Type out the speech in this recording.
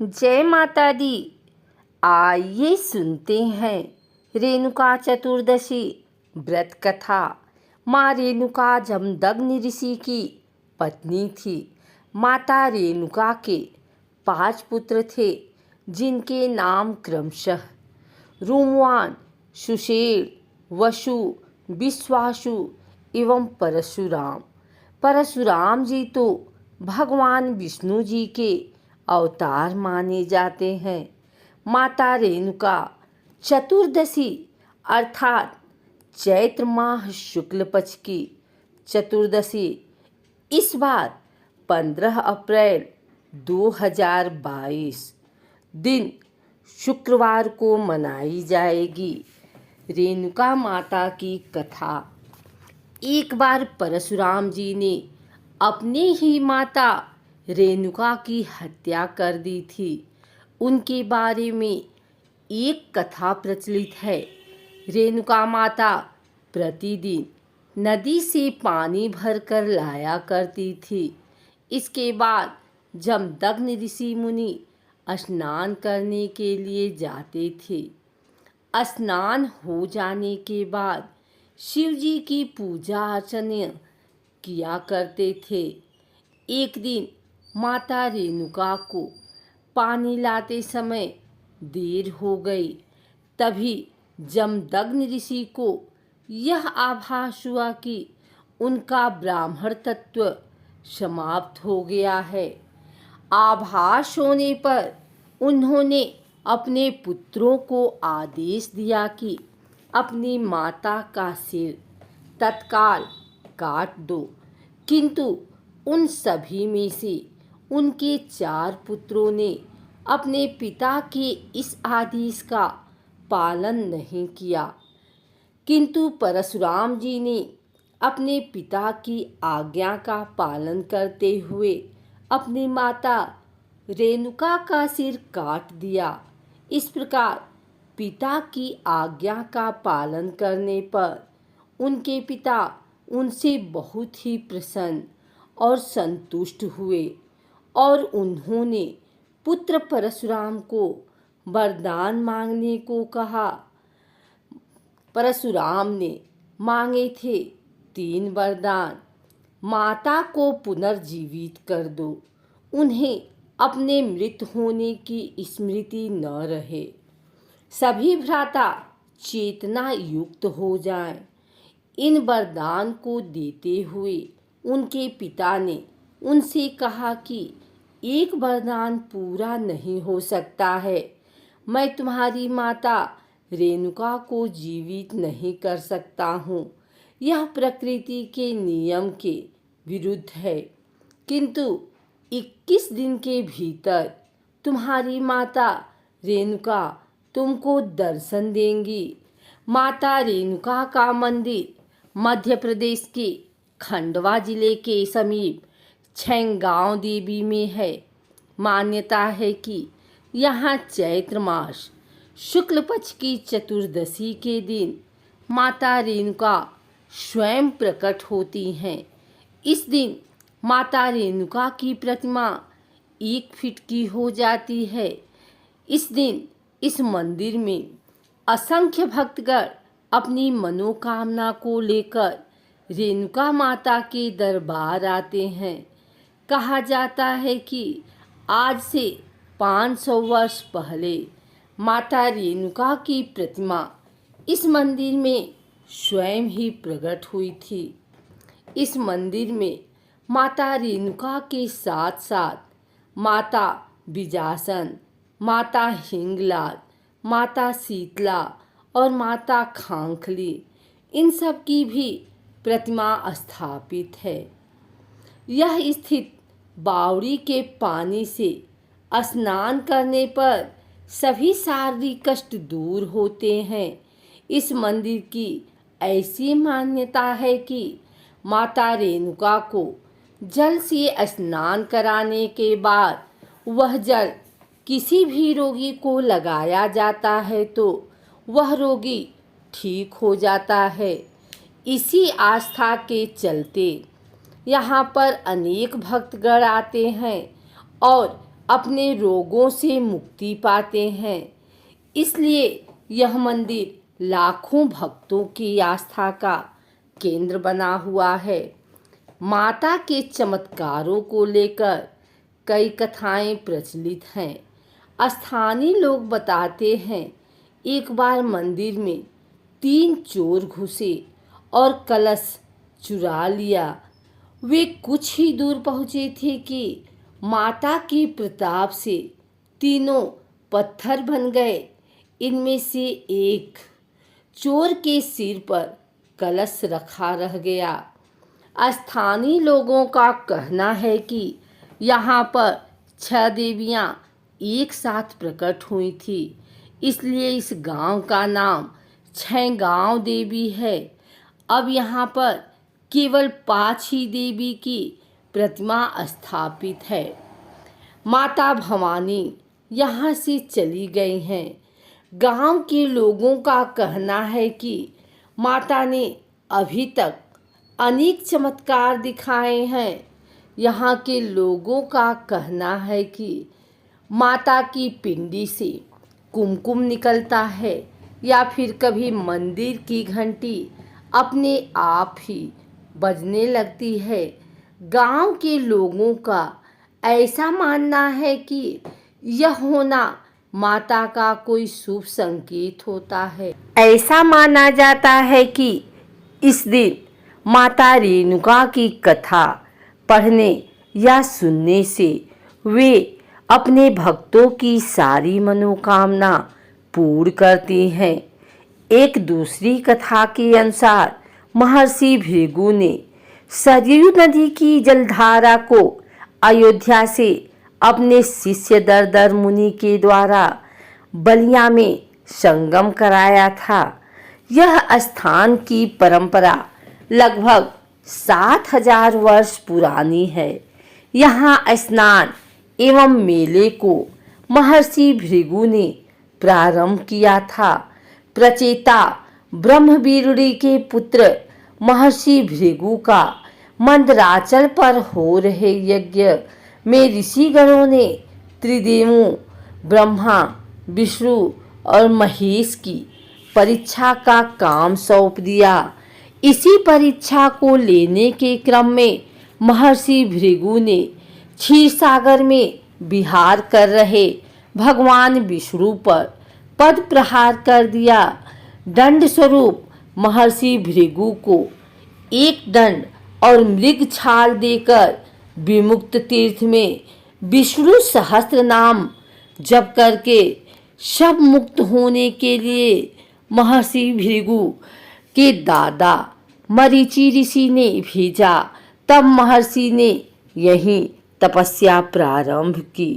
जय माता दी। आइए सुनते हैं रेणुका चतुर्दशी व्रत कथा। माँ रेणुका जमदग्नि ऋषि की पत्नी थी। माता रेणुका के 5 पुत्र थे, जिनके नाम क्रमशः रूमवान, सुषेण, वसु, विश्वासु एवं परशुराम। परशुराम जी तो भगवान विष्णु जी के अवतार माने जाते हैं। माता रेणुका चतुर्दशी अर्थात चैत्र माह शुक्ल पक्ष की चतुर्दशी इस बार 15 अप्रैल 2022 दिन शुक्रवार को मनाई जाएगी। रेणुका माता की कथा। एक बार परशुराम जी ने अपने ही माता रेणुका की हत्या कर दी थी। उनके बारे में एक कथा प्रचलित है। रेणुका माता प्रतिदिन नदी से पानी भरकर लाया करती थी। इसके बाद जमदग्नि ऋषि मुनि स्नान करने के लिए जाते थे। स्नान हो जाने के बाद शिव जी की पूजा अर्चना किया करते थे। एक दिन माता रेणुका को पानी लाते समय देर हो गई। तभी जमदग्नि ऋषि को यह आभास हुआ कि उनका ब्राह्मण तत्व समाप्त हो गया है। आभास होने पर उन्होंने अपने पुत्रों को आदेश दिया कि अपनी माता का सिर तत्काल काट दो। किंतु उन सभी में से उनके 4 पुत्रों ने अपने पिता के इस आदेश का पालन नहीं किया। किंतु परशुराम जी ने अपने पिता की आज्ञा का पालन करते हुए अपनी माता रेणुका का सिर काट दिया। इस प्रकार पिता की आज्ञा का पालन करने पर उनके पिता उनसे बहुत ही प्रसन्न और संतुष्ट हुए और उन्होंने पुत्र परशुराम को वरदान मांगने को कहा। परशुराम ने मांगे थे 3 वरदान। माता को पुनर्जीवित कर दो, उन्हें अपने मृत होने की स्मृति न रहे, सभी भ्राता चेतना युक्त हो जाएं। इन वरदान को देते हुए उनके पिता ने उनसे कहा कि एक वरदान पूरा नहीं हो सकता है। मैं तुम्हारी माता रेणुका को जीवित नहीं कर सकता हूँ। यह प्रकृति के नियम के विरुद्ध है। किंतु 21 दिन के भीतर तुम्हारी माता रेणुका तुमको दर्शन देंगी। माता रेणुका का मंदिर मध्य प्रदेश के खंडवा जिले के समीप छैंगांव देवी में है। मान्यता है कि यहाँ चैत्र मास शुक्ल पक्ष की चतुर्दशी के दिन माता रेणुका स्वयं प्रकट होती हैं। इस दिन माता रेणुका की प्रतिमा 1 फीट की हो जाती है। इस दिन इस मंदिर में असंख्य भक्तगण अपनी मनोकामना को लेकर रेणुका माता के दरबार आते हैं। कहा जाता है कि आज से 500 वर्ष पहले माता रेणुका की प्रतिमा इस मंदिर में स्वयं ही प्रकट हुई थी। इस मंदिर में माता रेणुका के साथ साथ माता बिजासन, माता हिंगलाज, माता शीतला और माता खांखली इन सब की भी प्रतिमा स्थापित है। यह स्थित बावड़ी के पानी से स्नान करने पर सभी शारीरिक कष्ट दूर होते हैं। इस मंदिर की ऐसी मान्यता है कि माता रेणुका को जल से स्नान कराने के बाद वह जल किसी भी रोगी को लगाया जाता है तो वह रोगी ठीक हो जाता है। इसी आस्था के चलते यहाँ पर अनेक भक्तगण आते हैं और अपने रोगों से मुक्ति पाते हैं। इसलिए यह मंदिर लाखों भक्तों की आस्था का केंद्र बना हुआ है। माता के चमत्कारों को लेकर कई कथाएं प्रचलित हैं। स्थानीय लोग बताते हैं, एक बार मंदिर में 3 चोर घुसे और कलश चुरा लिया। वे कुछ ही दूर पहुँचे थे कि माता के प्रताप से तीनों पत्थर बन गए। इनमें से एक चोर के सिर पर कलश रखा रह गया। स्थानीय लोगों का कहना है कि यहाँ पर 6 देवियाँ एक साथ प्रकट हुई थी, इसलिए इस गांव का नाम 6 गांव देवी है। अब यहाँ पर केवल 5 ही देवी की प्रतिमा स्थापित है। माता भवानी यहाँ से चली गई हैं। गांव के लोगों का कहना है कि माता ने अभी तक अनेक चमत्कार दिखाए हैं। यहाँ के लोगों का कहना है कि माता की पिंडी से कुमकुम निकलता है या फिर कभी मंदिर की घंटी अपने आप ही बजने लगती है। गांव के लोगों का ऐसा मानना है कि यह होना माता का कोई शुभ संकेत होता है। ऐसा माना जाता है कि इस दिन माता रेणुका की कथा पढ़ने या सुनने से वे अपने भक्तों की सारी मनोकामना पूर्ण करती हैं। एक दूसरी कथा के अनुसार महर्षि भृगु ने सरयू नदी की जलधारा को अयोध्या से अपने शिष्य दर्दर मुनि के द्वारा बलिया में संगम कराया था। यह स्थान की परंपरा लगभग 7000 वर्ष पुरानी है। यहाँ स्नान एवं मेले को महर्षि भृगु ने प्रारंभ किया था। प्रचेता ब्रह्मवीरुड़ी के पुत्र महर्षि भृगु का मंदराचल पर हो रहे यज्ञ में ऋषिगणों ने त्रिदेवों ब्रह्मा, विष्णु और महेश की परीक्षा का काम सौंप दिया। इसी परीक्षा को लेने के क्रम में महर्षि भृगु ने क्षीर सागर में विहार कर रहे भगवान विष्णु पर पद प्रहार कर दिया। दंड स्वरूप महर्षि भृगु को एक दंड और मृग छाल देकर विमुक्त तीर्थ में विष्णु सहस्त्र नाम जप करके सब मुक्त होने के लिए महर्षि भृगु के दादा मरीचि ऋषि ने भेजा। तब महर्षि ने यहीं तपस्या प्रारंभ की।